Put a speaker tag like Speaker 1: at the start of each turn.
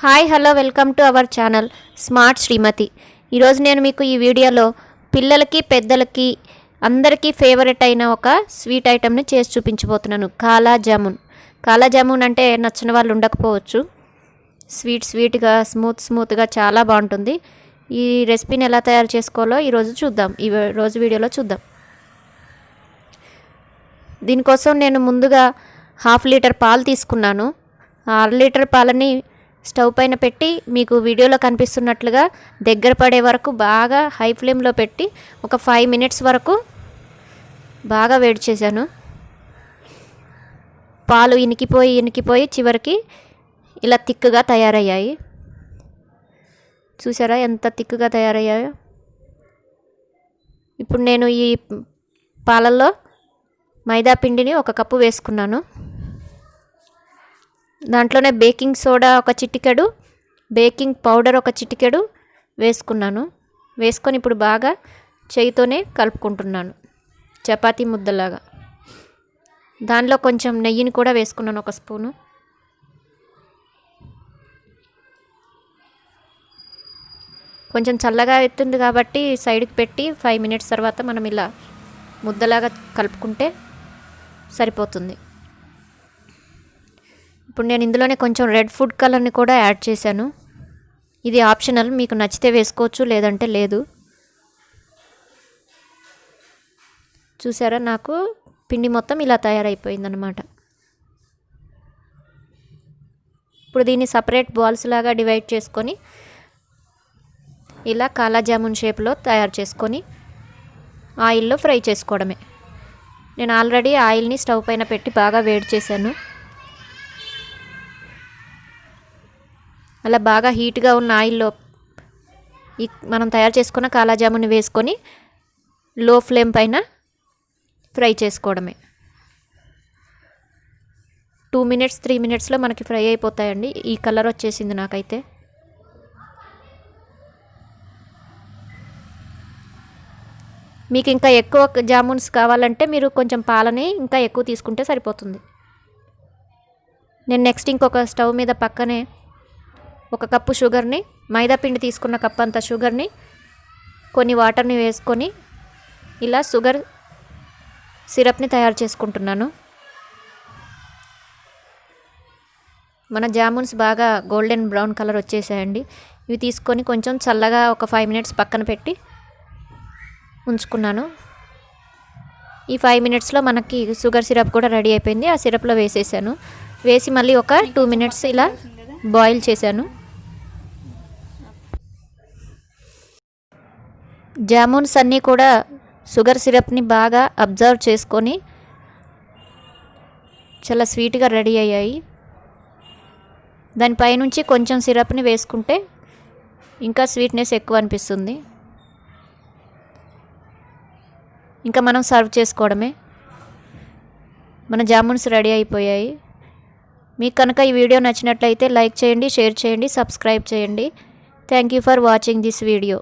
Speaker 1: Hi hello welcome to our channel smart Srimathi. ఈరోజు నేను మీకు ఈ వీడియోలో పిల్లలకి పెద్దలకి అందరికీ ఫేవరెట్ అయిన ఒక స్వీట్ ఐటెంని చేసి చూపించబోతున్నాను. కాలాజామున్ అంటే నచ్చిన వాళ్ళు ఉండకపోవచ్చు. స్వీట్గా స్మూత్గా చాలా బాగుంటుంది. ఈ రెసిపీని ఎలా తయారు చేసుకోవాలో ఈరోజు వీడియోలో చూద్దాం. దీనికోసం నేను ముందుగా 1/2 లీటర్ పాలు తీసుకున్నాను. 1/2 లీటర్ పాలని స్టవ్ పైన పెట్టి మీకు వీడియోలో కనిపిస్తున్నట్లుగా దగ్గర పడే వరకు బాగా హై ఫ్లేమ్లో పెట్టి ఒక 5 మినిట్స్ వరకు బాగా వేడి చేశాను. పాలు ఇనికిపోయి చివరికి ఇలా తిక్కుగా తయారయ్యాయి. చూసారా ఎంత తిక్కుగా తయారయ్యాయో. ఇప్పుడు నేను ఈ పాలల్లో మైదా పిండిని 1 కప్పు వేసుకున్నాను. దాంట్లోనే బేకింగ్ సోడా 1 చిటికెడు, బేకింగ్ పౌడర్ 1 చిటికెడు వేసుకున్నాను. వేసుకొని ఇప్పుడు బాగా చేయితోనే కలుపుకుంటున్నాను చపాతీ ముద్దలాగా. దానిలో కొంచెం నెయ్యిని కూడా వేసుకున్నాను, 1 స్పూను. కొంచెం చల్లగా అవుతుంది కాబట్టి సైడ్కి పెట్టి 5 మినిట్స్ తర్వాత మనం ఇలా ముద్దలాగా కలుపుకుంటే సరిపోతుంది. ఇప్పుడు నేను ఇందులోనే కొంచెం రెడ్ ఫుడ్ కలర్ని కూడా యాడ్ చేశాను. ఇది ఆప్షనల్, మీకు నచ్చితే వేసుకోవచ్చు, లేదంటే లేదు. చూసారా, నాకు పిండి మొత్తం ఇలా తయారైపోయిందనమాట. ఇప్పుడు దీన్ని సపరేట్ బాల్స్ లాగా డివైడ్ చేసుకొని ఇలా కాలాజామున్ షేప్లో తయారు చేసుకొని ఆయిల్లో ఫ్రై చేసుకోవడమే. నేను ఆల్రెడీ ఆయిల్ని స్టవ్ పైన పెట్టి బాగా వేడి చేశాను. అలా బాగా హీట్గా ఉన్న ఆయిల్లో మనం తయారు చేసుకున్న కాలాజామున్ వేసుకొని లో ఫ్లేమ్ పైన ఫ్రై చేసుకోవడమే. 2 మినిట్స్ 3 మినిట్స్లో మనకి ఫ్రై అయిపోతాయండి. ఈ కలర్ వచ్చేసింది నాకైతే. మీకు ఇంకా ఎక్కువ జామున్స్ కావాలంటే మీరు కొంచెం పాలని ఇంకా ఎక్కువ తీసుకుంటే సరిపోతుంది. నేను నెక్స్ట్ ఇంకొక స్టవ్ మీద పక్కనే 1 కప్పు షుగర్ని, మైదా పిండి తీసుకున్న కప్ అంత షుగర్ని, కొన్ని వాటర్ని వేసుకొని ఇలా షుగర్ సిరప్ని తయారు చేసుకుంటున్నాను. మన జామున్స్ బాగా గోల్డెన్ బ్రౌన్ కలర్ వచ్చేసాయండి. ఇవి తీసుకొని కొంచెం చల్లగా ఒక 5 మినిట్స్ పక్కన పెట్టి ఉంచుకున్నాను. ఈ 5 మినిట్స్లో మనకి షుగర్ సిరప్ కూడా రెడీ అయిపోయింది. ఆ సిరప్లో వేసేసాను. వేసి మళ్ళీ ఒక 2 మినిట్స్ ఇలా బాయిల్ చేశాను. జామున్స్ అన్నీ కూడా షుగర్ సిరప్ని బాగా అబ్జర్వ్ చేసుకొని చాలా స్వీట్గా రెడీ అయ్యాయి. దానిపైనుంచి కొంచెం సిరప్ని వేసుకుంటే ఇంకా స్వీట్నెస్ ఎక్కువ అనిపిస్తుంది. ఇంకా మనం సర్వ్ చేసుకోవడమే. మన జామున్స్ రెడీ అయిపోయాయి. మీకు కనుక ఈ వీడియో నచ్చినట్లయితే లైక్ చేయండి, షేర్ చేయండి, సబ్స్క్రైబ్ చేయండి. Thank you for watching this video.